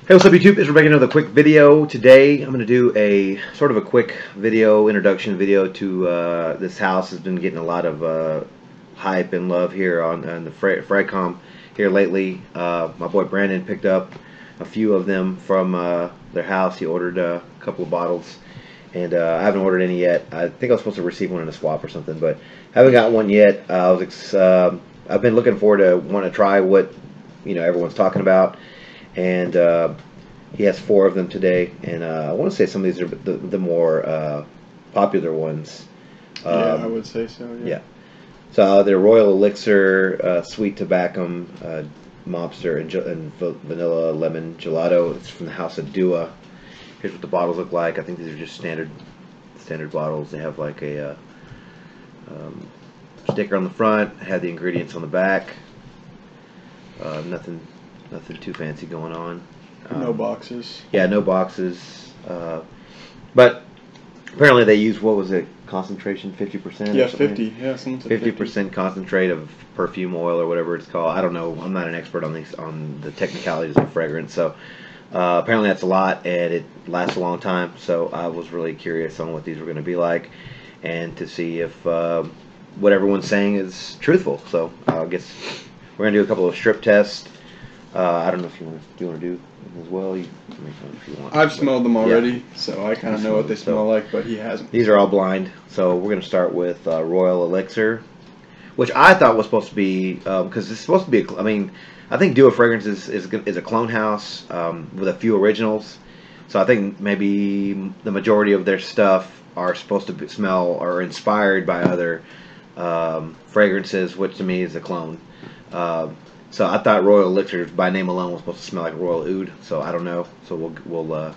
Hey, what's up YouTube? It's Rebecca, another quick video. Today I'm going to do a sort of a quick video, introduction video to this house. Has been getting a lot of hype and love here on the Fragcom here lately. My boy Brandon picked up a few of them from their house. He ordered a couple of bottles, and I haven't ordered any yet. I think I was supposed to receive one in a swap or something, but haven't got one yet. I've been looking forward to want to try what everyone's talking about. And he has 4 of them today, and I want to say some of these are the more popular ones. Yeah, I would say so. Yeah. So they're Royal Elixir, Sweet Tobacco, Mobster, and Vanilla Lemon Gelato. It's from the House of Dua. Here's what the bottles look like. I think these are just standard bottles. They have like a sticker on the front. Have the ingredients on the back. Nothing too fancy going on. No boxes. Yeah, no boxes. But apparently they use, what was it, concentration, 50%? Yeah, 50. Yeah, 50% concentrate of perfume oil or whatever it's called. I don't know. I'm not an expert on the technicalities of fragrance. So apparently that's a lot, and it lasts a long time. So I was really curious on what these were going to be like, and to see if what everyone's saying is truthful. So I guess we're going to do a couple of strip tests. I don't know if you want to do as well. You can make one if you want. I've smelled them already, so I kind of know what they smell like, but he hasn't. These are all blind, so we're going to start with Royal Elixir, which I thought was supposed to be, because it's supposed to be, I think Dua Fragrances is a clone house with a few originals. So I think maybe the majority of their stuff are supposed to smell or inspired by other fragrances, which to me is a clone. So I thought Royal Elixir, by name alone, was supposed to smell like Royal Oud. So I don't know. So we'll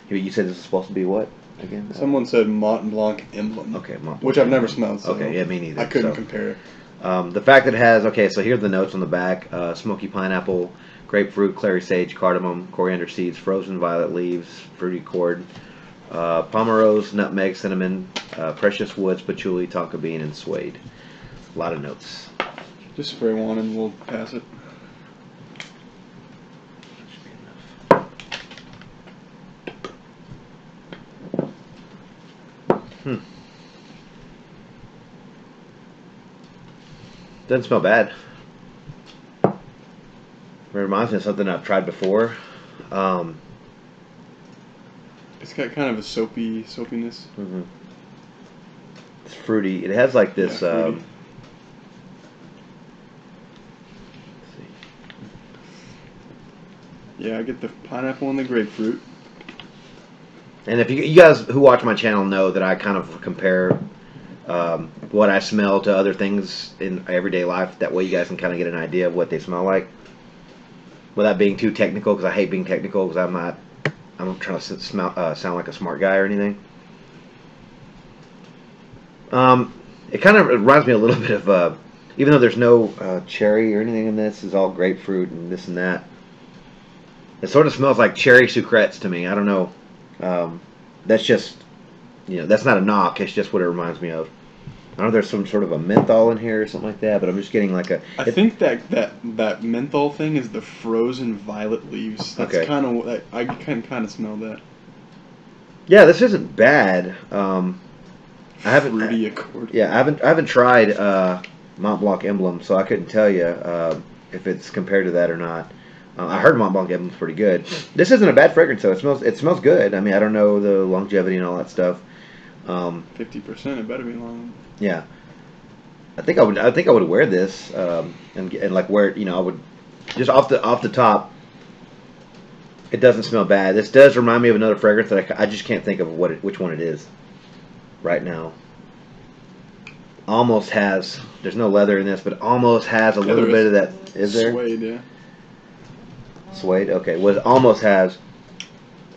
you said this is supposed to be what again? Someone said Mont Blanc Emblem. Okay, Mont Blanc. Which I've never smelled. So okay, yeah, me neither. I couldn't compare. The fact that it has, okay, so here are the notes on the back: smoky pineapple, grapefruit, clary sage, cardamom, coriander seeds, frozen violet leaves, fruity chord, pomerose, nutmeg, cinnamon, precious woods, patchouli, tonka bean, and suede. A lot of notes. Just spray one and we'll pass it. Doesn't smell bad. It reminds me of something I've tried before. It's got kind of a soapiness. It's fruity. It has like this. Yeah, let's see. Yeah, I get the pineapple and the grapefruit. And if you guys who watch my channel know that I kind of compare what I smell to other things in everyday life. That way you guys can kind of get an idea of what they smell like, without being too technical, because I hate being technical, because I'm not trying to sound like a smart guy or anything. It kind of reminds me a little bit of, even though there's no cherry or anything in this, it's all grapefruit and this and that. It sort of smells like cherry sucrettes to me. I don't know. That's just, that's not a knock. It's just what it reminds me of. I don't know if there's some sort of a menthol in here or something like that, but I'm just getting like a... I think that menthol thing is the frozen violet leaves. That's okay. kind of... I can kind of smell that. Yeah, this isn't bad. I haven't... Fruity accord. Yeah, I haven't tried Mont Blanc Emblem, so I couldn't tell you if it's compared to that or not. I heard Mont Blanc Emblem's pretty good. This isn't a bad fragrance, though. It smells good. I mean, I don't know the longevity and all that stuff. 50%. It better be long. Yeah, I think I would wear this and like wear it. I would just off the top. It doesn't smell bad. This does remind me of another fragrance that I just can't think of which one it is right now. Almost has. There's no leather in this, but almost has a little bit of that. Is there? Suede, yeah. Suede. Okay. Well, it almost has.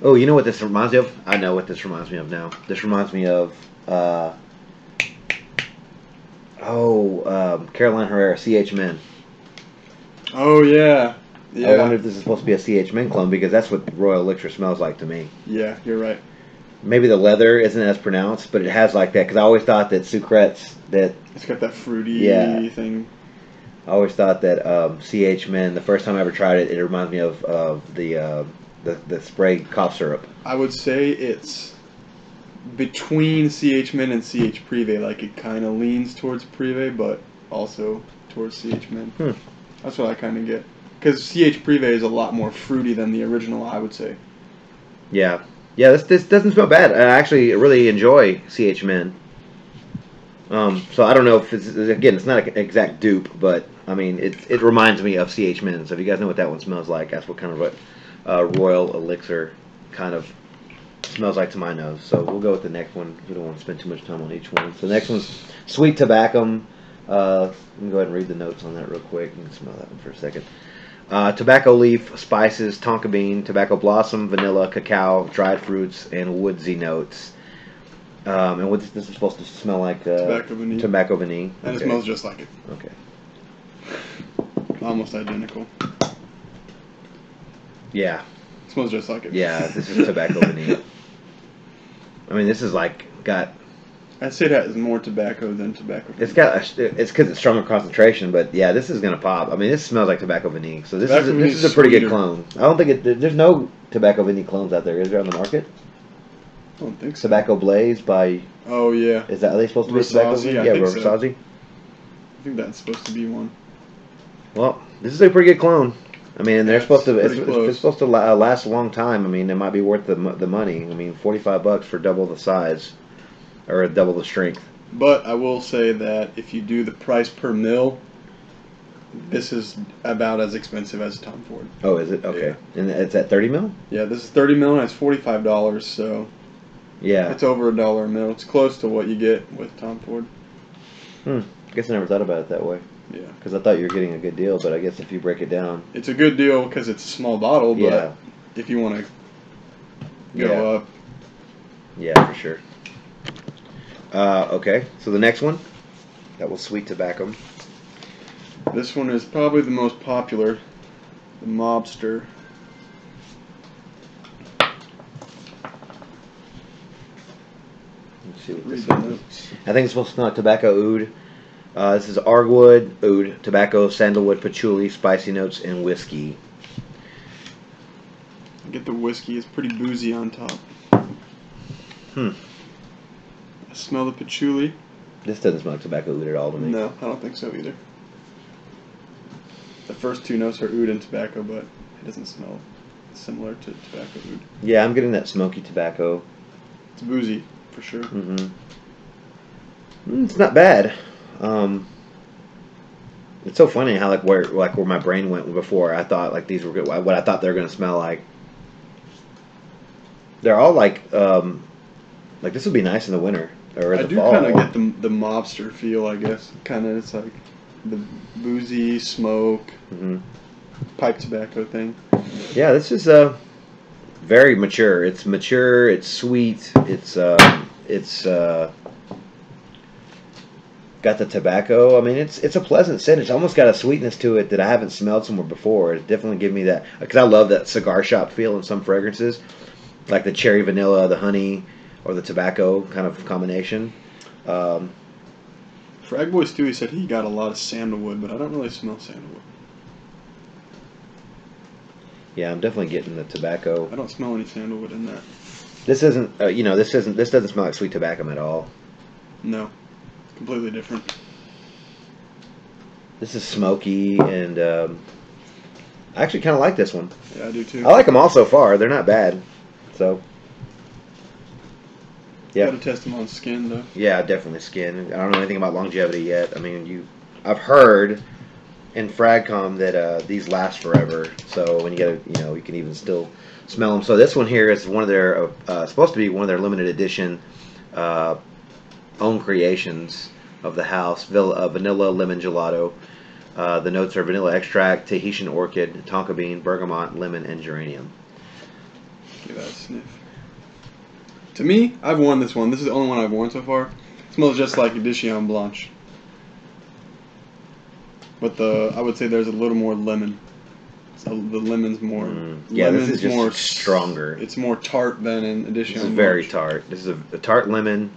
Oh, you know what this reminds me of? I know what this reminds me of now. This reminds me of. Caroline Herrera, CH Men. Oh, yeah. Yeah. I wonder if this is supposed to be a CH Men clone, because that's what Royal Elixir smells like to me. Yeah, you're right. Maybe the leather isn't as pronounced, but it has like that, because I always thought that sucrettes, that... It's got that fruity thing. I always thought that CH Men, the first time I ever tried it, it reminds me of the the spray cough syrup. I would say it's between CH Min and CH Privé. Like it kind of leans towards Privé, but also towards CH Min. That's what I kind of get. Because CH Privé is a lot more fruity than the original, I would say. Yeah. Yeah, this doesn't smell bad. I actually really enjoy CH Min. So I don't know if it's not an exact dupe, but I mean it reminds me of CH Min. So if you guys know what that one smells like, that's what kind of what Royal Elixir kind of smells like to my nose. So we'll go with the next one. We don't want to spend too much time on each one. So the next one's Sweet Tobacco. Let me go ahead and read the notes on that real quick. You can smell that one for a second. Tobacco leaf, spices, tonka bean, tobacco blossom, vanilla, cacao, dried fruits, and woodsy notes. And what this is supposed to smell like? Tobacco vanille. Tobacco vanille. And it smells just like it. Okay. Almost identical. Yeah. It smells just like it. Yeah, this is tobacco vanille. I mean, this is like got. I'd say it has more tobacco than tobacco vanille. It's because it's stronger concentration, but yeah, this is gonna pop. I mean, this smells like tobacco vanille. So this is a pretty good clone. I don't think there's no tobacco vanille clones out there. Is there on the market? I don't think so. Tobacco Blaze by. Oh yeah. Are they supposed to be tobacco vanille? Yeah, Versace. I think that's supposed to be one. Well, this is a pretty good clone. I mean, they're supposed to. It's supposed to last a long time. I mean, it might be worth the money. I mean, $45 for double the size, or double the strength. But I will say that if you do the price per mil, this is about as expensive as Tom Ford. Oh, is it? Okay. Yeah. And it's at 30 mil? Yeah, this is 30 mil and it's $45, so yeah, it's over $1 a mil. It's close to what you get with Tom Ford. I guess I never thought about it that way. Yeah. Because I thought you were getting a good deal, but I guess if you break it down, it's a good deal because it's a small bottle. But yeah, if you want to go up, yeah, for sure. Okay, so the next one, that was Sweet Tobacco. This one is probably the most popular, the Mobster. Let's see what this is. I think it's supposed to smell like tobacco oud. This is arguwood, oud, tobacco, sandalwood, patchouli, spicy notes, and whiskey. Get the whiskey. It's pretty boozy on top. I smell the patchouli. This doesn't smell like tobacco oud at all to me. No, I don't think so either. The first two notes are oud and tobacco, but it doesn't smell similar to tobacco oud. Yeah, I'm getting that smoky tobacco. It's boozy, for sure. It's not bad. It's so funny how where my brain went before. I thought like these were good. What I thought they were gonna smell like. They're all like this would be nice in the winter or I the do fall. kind of get the Mobster feel, I guess. Kind of, it's like the boozy smoke, pipe tobacco thing. Yeah, this is very mature. It's mature. It's sweet. It's got the tobacco. I mean, it's a pleasant scent. It's almost got a sweetness to it that I haven't smelled somewhere before. It definitely give me that, because I love that cigar shop feel in some fragrances, like the cherry vanilla, the honey, or the tobacco kind of combination. Frag Boy Stewie said he got a lot of sandalwood, but I don't really smell sandalwood. Yeah, I'm definitely getting the tobacco. I don't smell any sandalwood in that. This isn't, this doesn't smell like sweet tobacco at all. No, completely different. This is smoky, and I actually kind of like this one. Yeah, I do too. I like them all so far. They're not bad. So, yeah. Got to test them on skin though. Yeah, definitely skin. I don't know anything about longevity yet. I mean, I've heard in Fragcom that these last forever. So when you get you can even still smell them. So this one here is one of their supposed to be one of their limited edition own creations of the house. Vanilla lemon gelato. The notes are vanilla extract, Tahitian orchid, tonka bean, bergamot, lemon, and geranium. Give that a sniff. To me, I've worn this one. This is the only one I've worn so far. It smells just like Edition Blanche. But I would say there's a little more lemon. So the lemon's more. Yeah, this is just more stronger. It's more tart than in Edition Blanche. This is very tart. This is a tart lemon.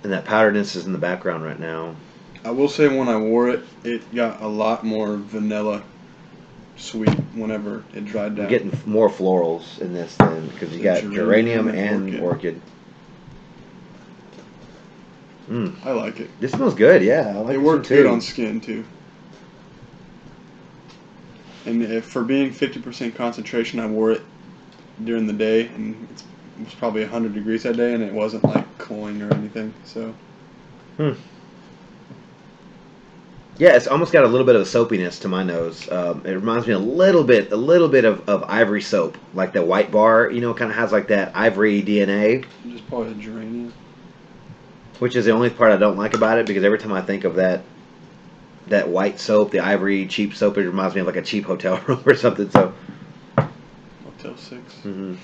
And that powderness is in the background right now. I will say when I wore it, it got a lot more vanilla sweet whenever it dried down. I'm getting more florals in this than because you got geranium and orchid. I like it. This smells good. Yeah, I like it this worked one too. good on skin too. And if, for being 50% concentration, I wore it during the day, and it was probably 100 degrees that day, and it wasn't like cloying or anything. So. Yeah, it's almost got a little bit of a soapiness to my nose. It reminds me a little bit of ivory soap, like the White Bar. You know, it kind of has like that ivory DNA. Just probably a geranium. Which is the only part I don't like about it, because every time I think of that white soap, the ivory cheap soap, it reminds me of like a cheap hotel room or something. So. Motel 6. Mm-hmm.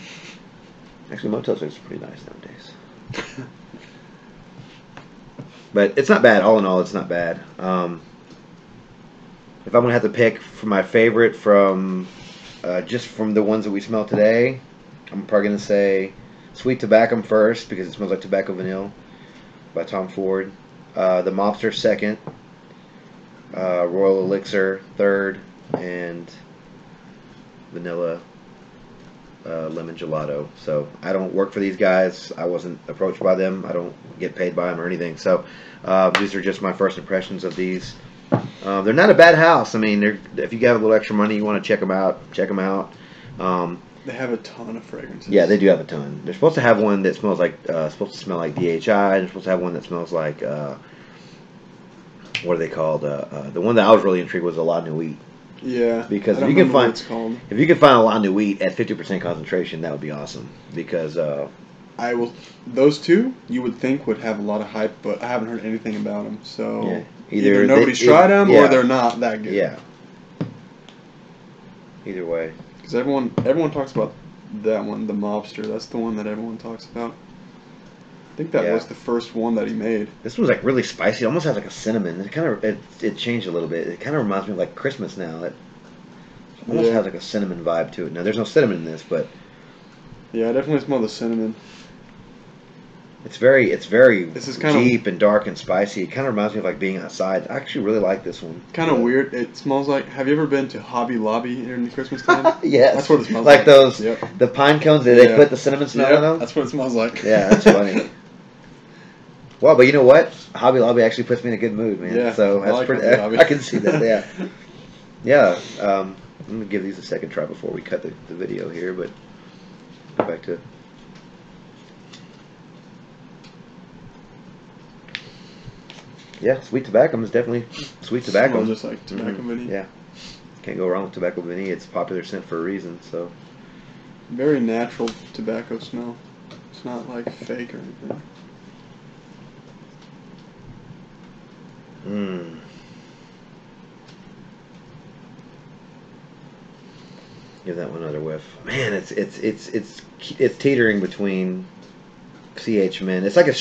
Actually, Motel 6 is pretty nice nowadays. But it's not bad. All in all, it's not bad. If I'm going to have to pick for my favorite from just from the ones that we smell today, I'm probably going to say Sweet Tobacco first, because it smells like tobacco vanilla by Tom Ford. The Mobster second. Royal Elixir third. And Vanilla Lemon Gelato. So I don't work for these guys. I wasn't approached by them. I don't get paid by them or anything. So these are just my first impressions of these. They're not a bad house. I mean, if you have a little extra money, you want to check them out. Check them out. They have a ton of fragrances. Yeah, they do have a ton. They're supposed to have one that smells like supposed to smell like DHI. They're supposed to have one that smells like what are they called? The one that I was really intrigued was a La Nuit. Yeah, because if you can find a La Nuit at 50% concentration, that would be awesome. Because those two you would think would have a lot of hype, but I haven't heard anything about them. So yeah. Either nobody's tried them or they're not that good. Yeah. Either way. Because everyone talks about that one, the Mobster. That's the one that everyone talks about. I think that was the first one that he made. This one's like really spicy. It almost has like a cinnamon. It changed a little bit. It kind of reminds me of like Christmas now. It almost has like a cinnamon vibe to it. Now there's no cinnamon in this, but yeah, I definitely smell the cinnamon. It's very this is deep and dark and spicy. It kind of reminds me of like being outside. I actually really like this one. Kind of weird. It smells like. Have you ever been to Hobby Lobby during Christmas time? Yes. That's what it smells like those the pine cones that they put the cinnamon smell in them. That's what it smells like. Yeah, that's funny. Well, but you know what? Hobby Lobby actually puts me in a good mood, man. Yeah, so that's like pretty. I can see that. Yeah. Yeah. I'm gonna give these a second try before we cut the video here, but go back to. Yeah, Sweet Tobacco is definitely Sweet Tobacco. Smells just like tobacco vanilla. Yeah, can't go wrong with tobacco vanilla. It's a popular scent for a reason. So very natural tobacco smell. It's not like fake or anything. Give that one another whiff. Man, it's teetering between CH Min. It's like it's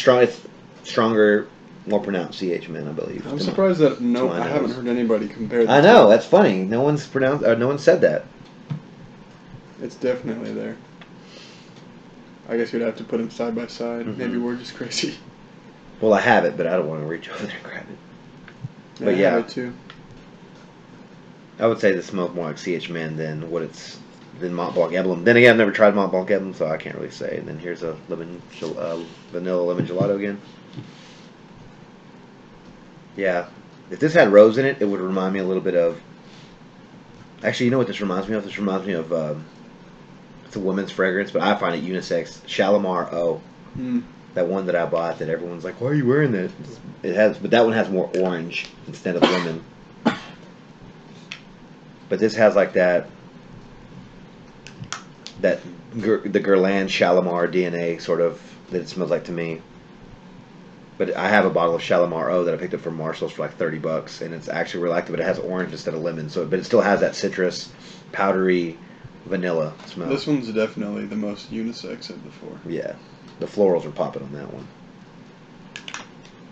stronger, more pronounced CH Min, I believe. I'm surprised that I haven't heard anybody compare. I know, that's funny. No one's said that. It's definitely there. I guess you'd have to put them side by side. Maybe we're just crazy. Well, I have it, but I don't want to reach over there and grab it. Yeah, but I have it too. I would say this smells more like CH Min than Mont Blanc Emblem. Then again, I've never tried Mont Blanc Emblem, so I can't really say. And then here's a vanilla lemon gelato again. Yeah, if this had rose in it, it would remind me a little bit of. Actually, you know what this reminds me of? This reminds me of. It's a woman's fragrance, but I find it unisex. Shalimar O. That one that I bought that everyone's like, why are you wearing that? But that one has more orange instead of lemon. But this has like the Guerlain Shalimar DNA sort of that it smells like to me. But I have a bottle of Shalimar O that I picked up from Marshall's for like $30, and it's actually really like it, but it has orange instead of lemon. But it still has that citrus, powdery, vanilla smell. This one's definitely the most unisex of the four. Yeah, the florals are popping on that one.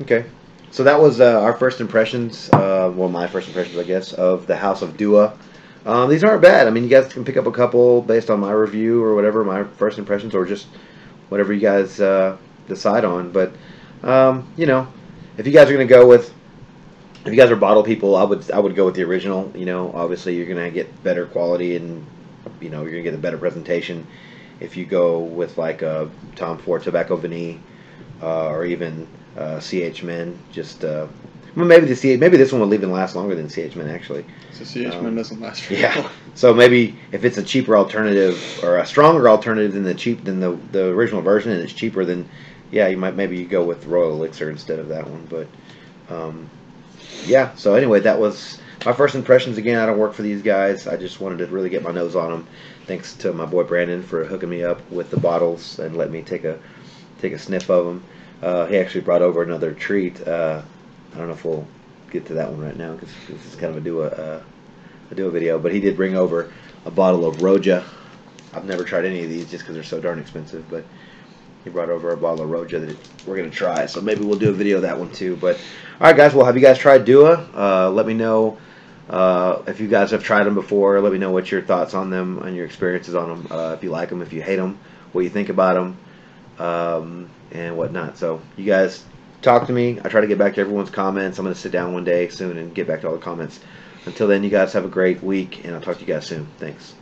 Okay, so that was our first impressions. Well, my first impressions, I guess, of the House of Dua. These aren't bad. I mean, you guys can pick up a couple based on my review or whatever, my first impressions, or just whatever you guys decide on. But you know, if you guys are going to go with if you guys are bottle people, I would go with the original. You know, obviously you're gonna get better quality and you're gonna get a better presentation if you go with like a Tom Ford Tobacco Vanille or even CH Men. Just well, maybe this one will even last longer than CH Men actually. So CH Men doesn't last very Yeah. long. So maybe if it's a cheaper alternative or a stronger alternative than the original version, and it's cheaper, then yeah, maybe you go with Royal Elixir instead of that one. But yeah. So anyway, that was my first impressions. Again, I don't work for these guys. I just wanted to really get my nose on them. Thanks to my boy Brandon for hooking me up with the bottles and let me take a sniff of them. He actually brought over another treat. I don't know if we'll get to that one right now because this is kind of a do a video. But he did bring over a bottle of Roja. I've never tried any of these just because they're so darn expensive. But he brought over a bottle of Roja that we're going to try. So maybe we'll do a video of that one too. But all right, guys. Well, have you guys tried Dua? Let me know if you guys have tried them before. Let me know what your thoughts on them and your experiences on them. If you like them, if you hate them, what you think about them, and whatnot. So you guys talk to me. I try to get back to everyone's comments. I'm going to sit down one day soon and get back to all the comments. Until then, you guys have a great week, and I'll talk to you guys soon. Thanks.